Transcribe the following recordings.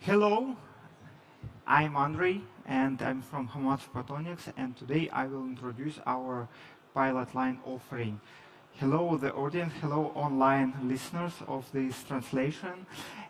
Hello, I'm Andrey and I'm from Hamamatsu Photonics, and today I will introduce our pilot line offering. Hello the audience, hello online listeners of this translation.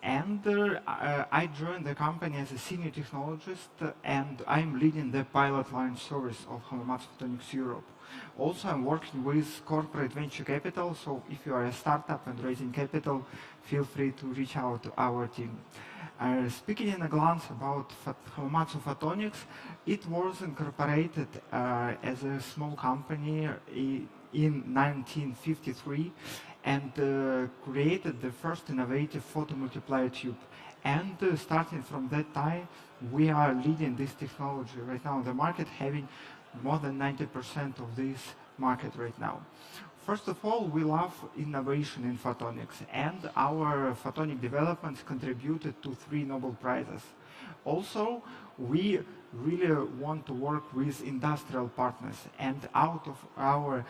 I joined the company as a senior technologist and I'm leading the pilot line service of Hamamatsu Photonics Europe. Also, I'm working with corporate venture capital, so if you are a startup and raising capital, feel free to reach out to our team. Speaking in a glance about Hamamatsu Photonics, it was incorporated as a small company in 1953 and created the first innovative photomultiplier tube. And starting from that time, we are leading this technology right now in the market, having more than 90% of this market right now. First of all, we love innovation in photonics, and our photonic developments contributed to 3 Nobel Prizes. Also, we really want to work with industrial partners, and out of our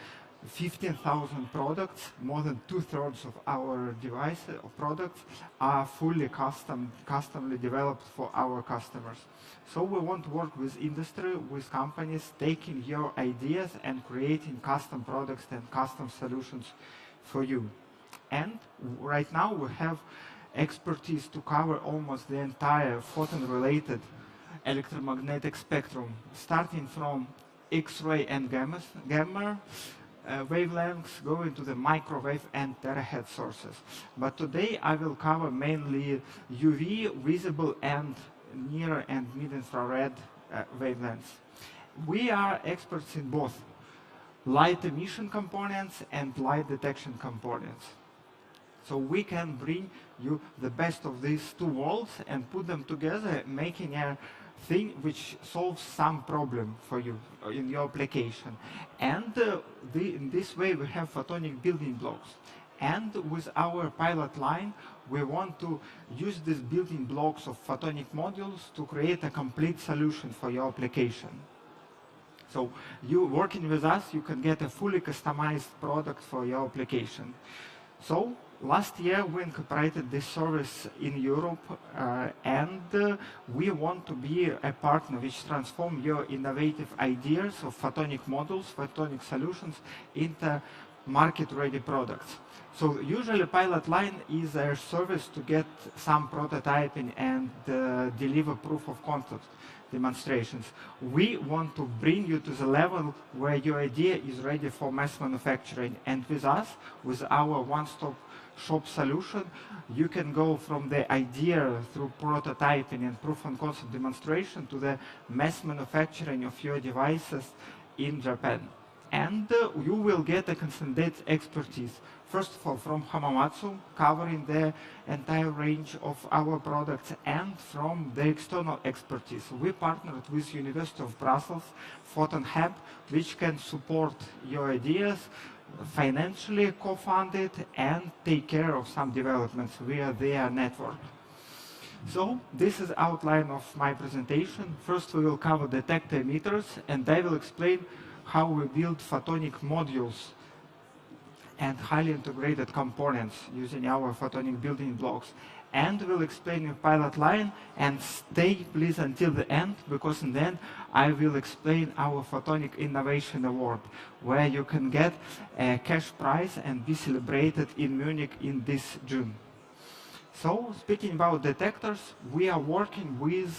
15,000 products, more than 2/3 of our devices or products are fully customly developed for our customers. So we want to work with industry, with companies, taking your ideas and creating custom products and custom solutions for you. And right now we have expertise to cover almost the entire photon-related electromagnetic spectrum, starting from X-ray and gamma wavelengths, going to the microwave and terahertz sources. But today I will cover mainly UV, visible and near and mid-infrared wavelengths. We are experts in both light emission components and light detection components. So we can bring you the best of these two worlds and put them together, making a thing which solves some problem for you in your application. And in this way we have photonic building blocks. And with our pilot line, we want to use these building blocks of photonic modules to create a complete solution for your application. So you working with us, you can get a fully customized product for your application. So last year we incorporated this service in Europe we want to be a partner which transform your innovative ideas of photonic modules, photonic solutions into market-ready products. So usually pilot line is a service to get some prototyping and deliver proof of concept demonstrations. We want to bring you to the level where your idea is ready for mass manufacturing, and with us, with our one-stop shop solution, you can go from the idea through prototyping and proof of concept demonstration to the mass manufacturing of your devices in Japan. And you will get a consolidated expertise. First of all, from Hamamatsu, covering the entire range of our products, and from the external expertise. We partnered with University of Brussels Photon Hub, which can support your ideas, financially co-funded, and take care of some developments via their network. So this is outline of my presentation. First we will cover detector emitters, and I will explain how we build photonic modules and highly integrated components using our photonic building blocks. And we'll explain your pilot line, and stay please until the end, because in the end I will explain our Photonic Innovation Award, where you can get a cash prize and be celebrated in Munich in this June. So speaking about detectors, we are working with,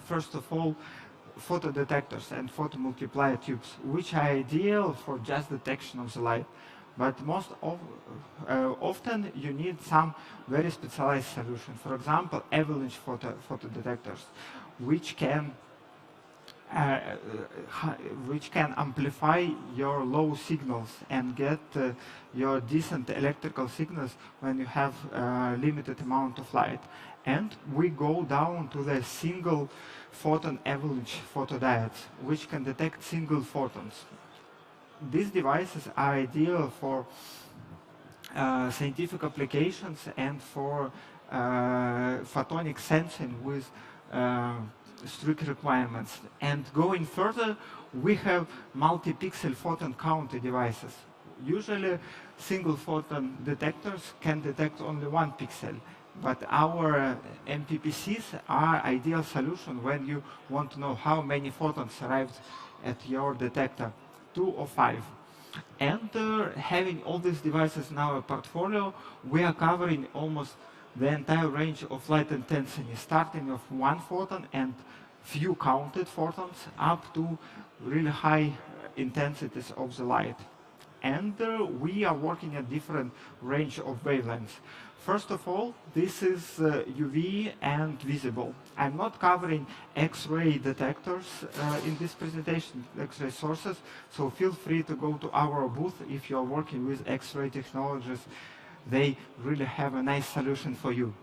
first of all, photodetectors and photomultiplier tubes, which are ideal for just detection of the light. But most often you need some very specialized solution. For example, avalanche photodetectors, which can amplify your low signals and get your decent electrical signals when you have a limited amount of light. And we go down to the single photon avalanche photodiodes, which can detect single photons. These devices are ideal for scientific applications and for photonic sensing with strict requirements. And going further, we have multi-pixel photon counter devices. Usually, single photon detectors can detect only 1 pixel. But our MPPCs are ideal solution when you want to know how many photons arrived at your detector, 2 or 5. And having all these devices in our portfolio, we are covering almost the entire range of light intensity, starting with 1 photon and few counted photons up to really high intensities of the light. And we are working at different range of wavelengths. First of all, this is UV and visible. I'm not covering X-ray detectors in this presentation, X-ray sources, so feel free to go to our booth if you're working with X-ray technologies. They really have a nice solution for you.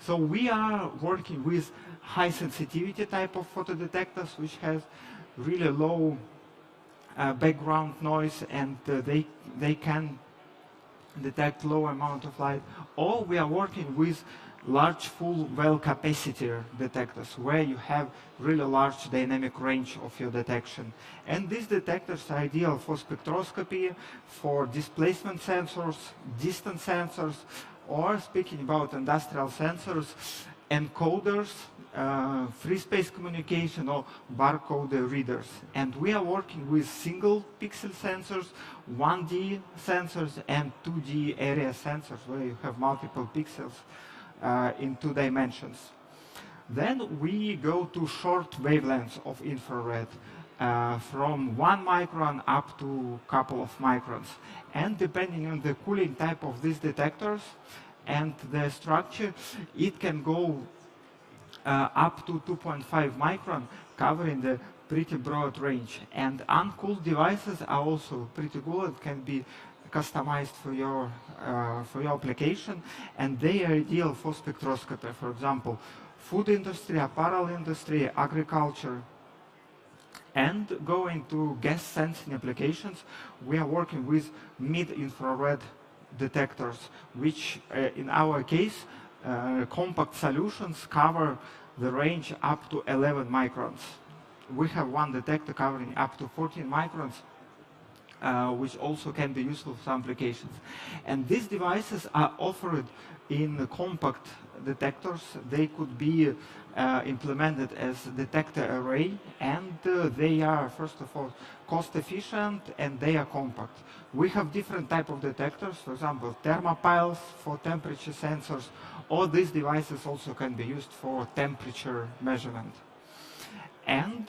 So we are working with high sensitivity type of photodetectors, which has really low background noise, and they can detect low amount of light. Or we are working with large full well capacitor detectors, where you have really large dynamic range of your detection. And these detectors are ideal for spectroscopy, for displacement sensors, distance sensors, or speaking about industrial sensors, encoders, free space communication, or barcode readers. And we are working with single pixel sensors, 1D sensors, and 2D area sensors, where you have multiple pixels in 2 dimensions. Then we go to short wavelengths of infrared, from 1 micron up to a couple of microns. And depending on the cooling type of these detectors and the structure, it can go up to 2.5 micron, covering the pretty broad range. And uncooled devices are also pretty cool and can be customized for your application, and they are ideal for spectroscopy. For example, food industry, apparel industry, agriculture. And going to gas sensing applications, we are working with mid-infrared detectors, which in our case, compact solutions cover the range up to 11 microns. We have one detector covering up to 14 microns, which also can be useful for some applications. And these devices are offered in compact detectors. They could be implemented as detector array, and they are, first of all, cost efficient, and they are compact. We have different type of detectors, for example, thermopiles for temperature sensors, or these devices also can be used for temperature measurement. And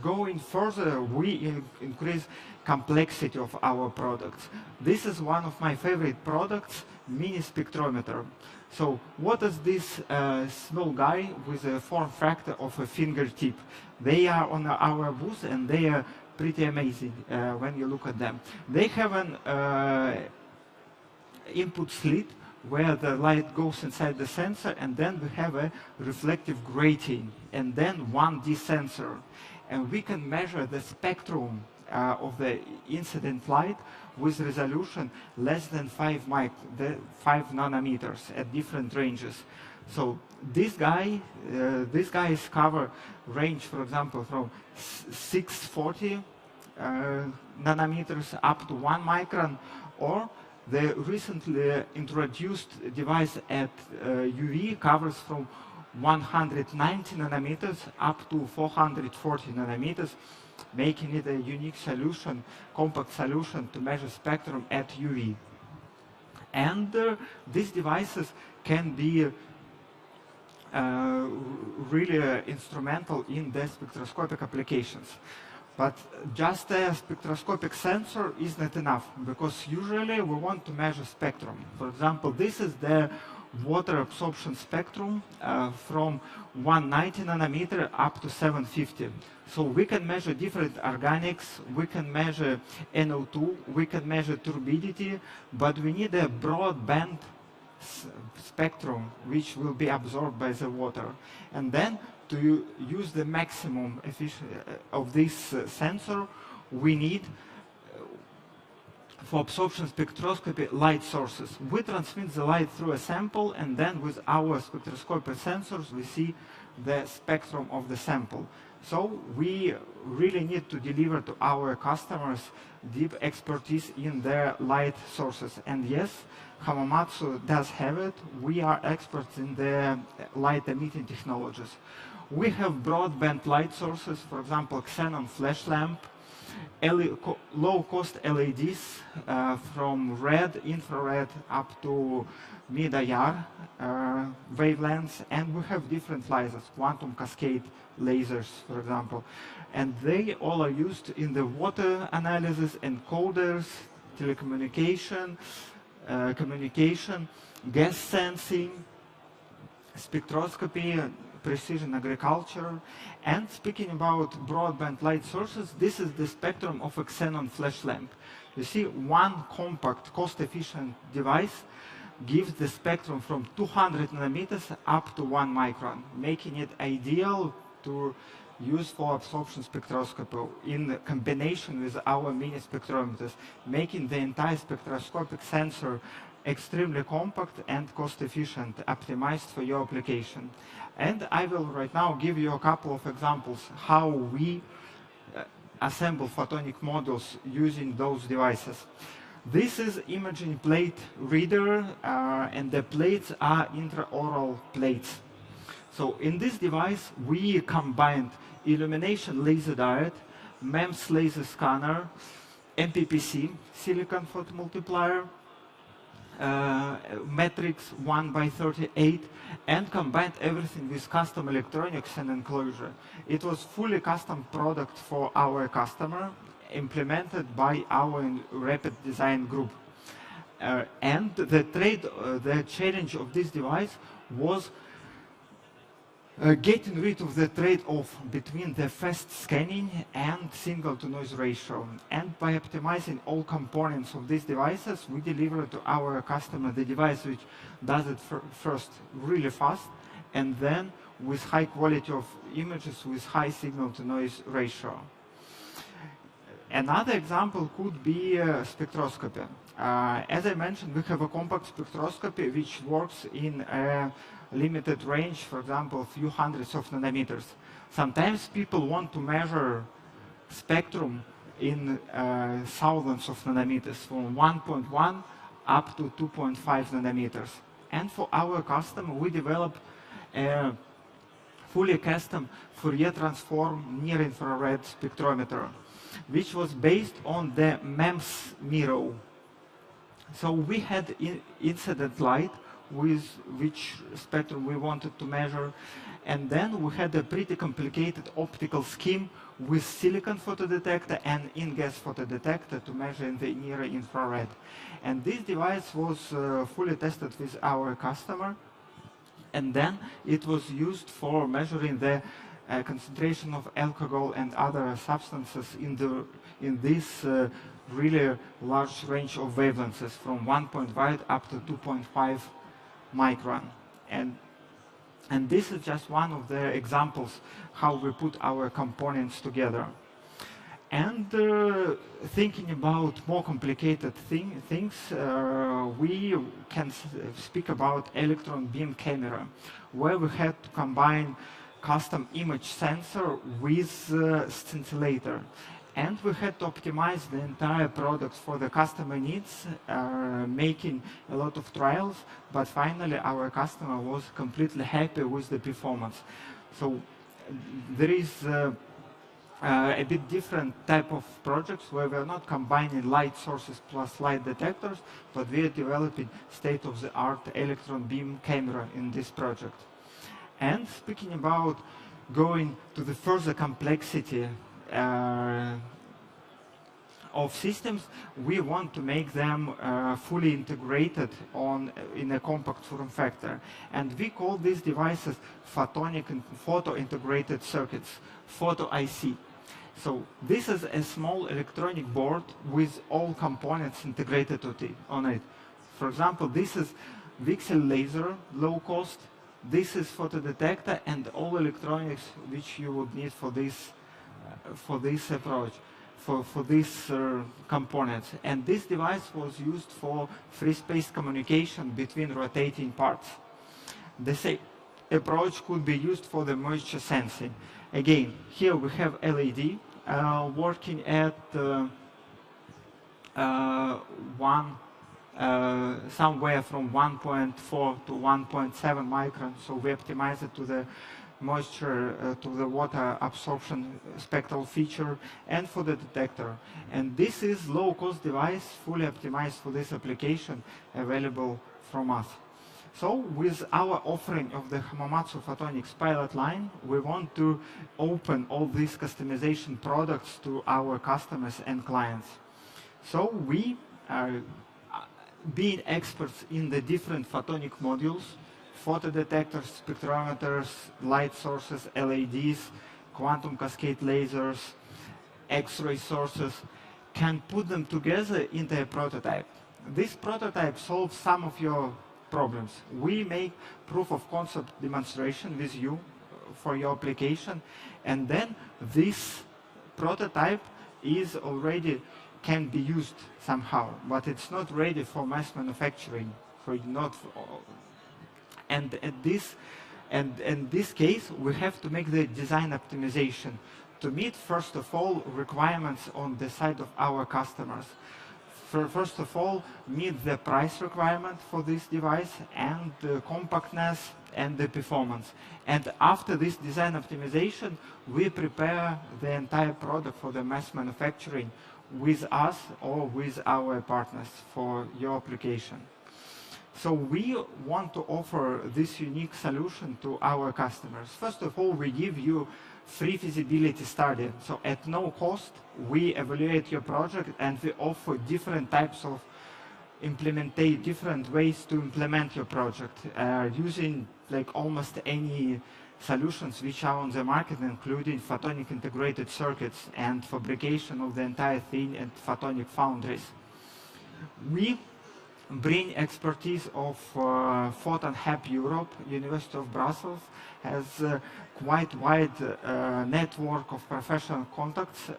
going further, we increase complexity of our products. This is one of my favorite products, mini spectrometer. So what is this small guy with a form factor of a fingertip? They are on our booth, and they are pretty amazing when you look at them. They have an input slit where the light goes inside the sensor, and then we have a reflective grating, and then 1D sensor. And we can measure the spectrum of the incident light with resolution less than 5 nanometers at different ranges. So these guys cover range, for example, from 640 nanometers up to 1 micron, or the recently introduced device at UV covers from 190 nanometers up to 440 nanometers, making it a unique solution, compact solution to measure spectrum at UV. And these devices can be really instrumental in the spectroscopic applications. But just a spectroscopic sensor is not enough, because usually we want to measure spectrum. For example, this is the water absorption spectrum from 190 nanometer up to 750. So we can measure different organics, we can measure NO2, we can measure turbidity, but we need a broad band spectrum which will be absorbed by the water. And then to use the maximum efficiency of this sensor, we need for absorption spectroscopy light sources. We transmit the light through a sample, and then with our spectroscopic sensors we see the spectrum of the sample. So we really need to deliver to our customers deep expertise in their light sources. And yes, Hamamatsu does have it. We are experts in the light emitting technologies. We have broadband light sources, for example, xenon flash lamp, low-cost LEDs from red, infrared up to mid-IR wavelengths, and we have different lasers, quantum cascade lasers, for example. And they all are used in the water analysis, encoders, telecommunication, communication, gas sensing, spectroscopy, precision agriculture. And speaking about broadband light sources, this is the spectrum of a xenon flash lamp. You see, one compact, cost-efficient device gives the spectrum from 200 nanometers up to 1 micron, making it ideal to use for absorption spectroscopy in combination with our mini spectrometers, making the entire spectroscopic sensor extremely compact and cost-efficient, optimized for your application. And I will right now give you a couple of examples how we assemble photonic modules using those devices. This is imaging plate reader, and the plates are intraoral plates. So in this device, we combined illumination laser diode, MEMS laser scanner, MPPC, silicon photomultiplier, matrix 1x38, and combined everything with custom electronics and enclosure. It was fully custom product for our customer, implemented by our rapid design group. And the challenge of this device was getting rid of the trade-off between the fast scanning and signal-to-noise ratio. And by optimizing all components of these devices, we deliver to our customer the device which does it first really fast, and then with high quality of images with high signal-to-noise ratio. Another example could be spectroscopy. As I mentioned, we have a compact spectroscopy which works in a limited range, for example, a few hundreds of nanometers. Sometimes people want to measure spectrum in thousands of nanometers, from 1.1 up to 2.5 nanometers. And for our customer, we developed a fully custom Fourier transform near-infrared spectrometer, which was based on the MEMS mirror. So we had incident light with which spectrum we wanted to measure, and then we had a pretty complicated optical scheme with silicon photodetector and in-gas photodetector to measure in the near infrared. And this device was fully tested with our customer, and then it was used for measuring the concentration of alcohol and other substances in this really large range of wavelengths, from 1.5 up to 2.5 micron. And this is just one of the examples how we put our components together. And thinking about more complicated things, we can speak about electron beam camera, where we had to combine custom image sensor with scintillator. And we had to optimize the entire product for the customer needs, making a lot of trials, but finally our customer was completely happy with the performance. So there is a bit different type of projects where we're not combining light sources plus light detectors, but we are developing state-of-the-art electron beam camera in this project. And speaking about going to the further complexity of systems, we want to make them fully integrated in a compact form factor. And we call these devices photonic and photo-integrated circuits, photo IC. So this is a small electronic board with all components integrated on it. For example, this is VCSEL laser, low cost. This is photodetector and all electronics which you would need for this approach. for these components. And this device was used for free space communication between rotating parts. The same approach could be used for the moisture sensing. Again, here we have LED working at somewhere from 1.4 to 1.7 microns, so we optimize it to the moisture, to the water absorption spectral feature, and for the detector. And this is low-cost device, fully optimized for this application, available from us. So with our offering of the Hamamatsu Photonics pilot line, we want to open all these customization products to our customers and clients. So we are being experts in the different photonic modules, photodetectors, spectrometers, light sources, LEDs, quantum cascade lasers, X-ray sources, can put them together into a prototype. This prototype solves some of your problems. We make proof of concept demonstration with you for your application, and then this prototype is already can be used somehow, but it's not ready for mass manufacturing. And in this case, we have to make the design optimization to meet, first of all, requirements on the side of our customers. First of all, meet the price requirement for this device and the compactness and the performance. And after this design optimization, we prepare the entire product for the mass manufacturing with us or with our partners for your application. So we want to offer this unique solution to our customers. First of all, we give you free feasibility study. So at no cost, we evaluate your project and we offer different types of different ways to implement your project using like almost any solutions which are on the market, including photonic integrated circuits and fabrication of the entire thing at photonic foundries. We bring expertise of Photon Hub Europe. University of Brussels has quite wide network of professional contacts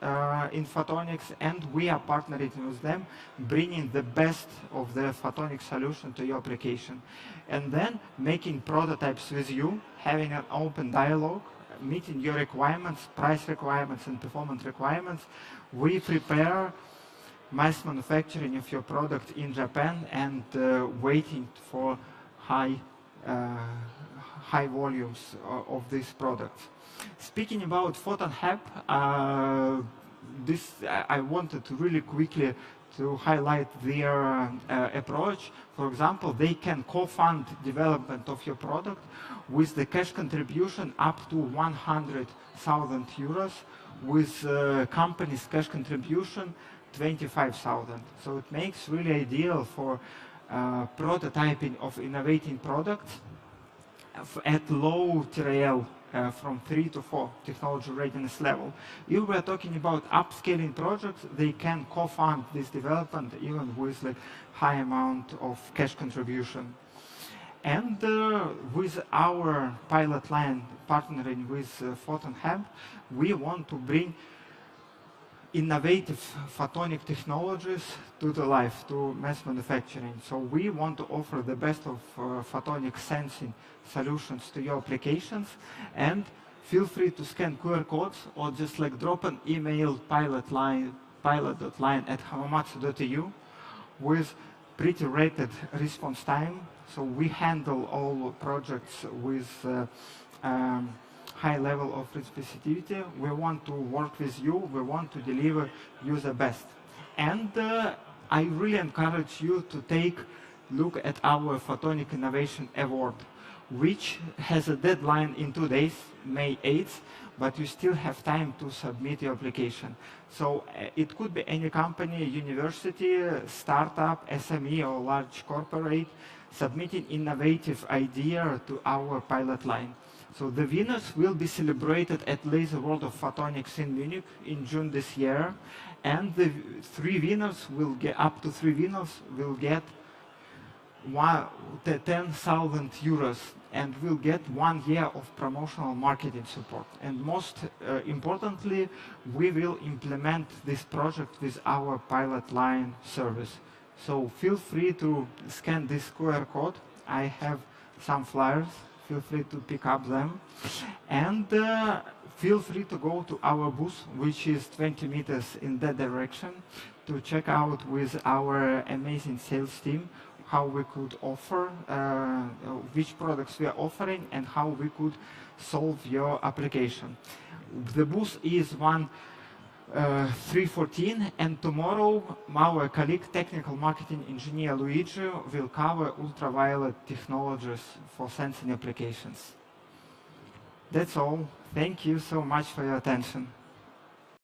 in photonics, and we are partnering with them, bringing the best of the photonic solution to your application. And then making prototypes with you, having an open dialogue, meeting your requirements, price requirements and performance requirements. We prepare mass manufacturing of your product in Japan and waiting for high volumes of these products. Speaking about Photon Hub, I wanted to really quickly to highlight their approach. For example, they can co-fund development of your product with the cash contribution up to 100,000 euros, with company's cash contribution 25,000. So it makes really ideal for prototyping of innovating products at low TRL from 3 to 4 technology readiness level. If we're talking about upscaling projects, they can co-fund this development even with like high amount of cash contribution. And with our pilot line partnering with Photon Hub, we want to bring innovative photonic technologies to the life, to mass manufacturing. So we want to offer the best of photonic sensing solutions to your applications, and feel free to scan QR codes or just like drop an email pilot.line@hamamatsu.eu with pretty rapid response time. So we handle all projects with high level of responsiveness. We want to work with you. We want to deliver you the best. And I really encourage you to take a look at our Photonic Innovation Award, which has a deadline in 2 days, May 8th, but you still have time to submit your application. So it could be any company, university, startup, SME, or large corporate submitting innovative idea to our pilot line. So the winners will be celebrated at Laser World of Photonics in Munich in June this year, and the up to three winners will get 10,000 euros. and will get 1 year of promotional marketing support. And most importantly, we will implement this project with our pilot line service. So feel free to scan this QR code. I have some flyers. Feel free to pick up them. And feel free to go to our booth, which is 20 meters in that direction, to check out with our amazing sales team how we could offer, which products we are offering, and how we could solve your application. The booth is 314, and tomorrow our colleague, technical marketing engineer Luigi, will cover ultraviolet technologies for sensing applications. That's all. Thank you so much for your attention.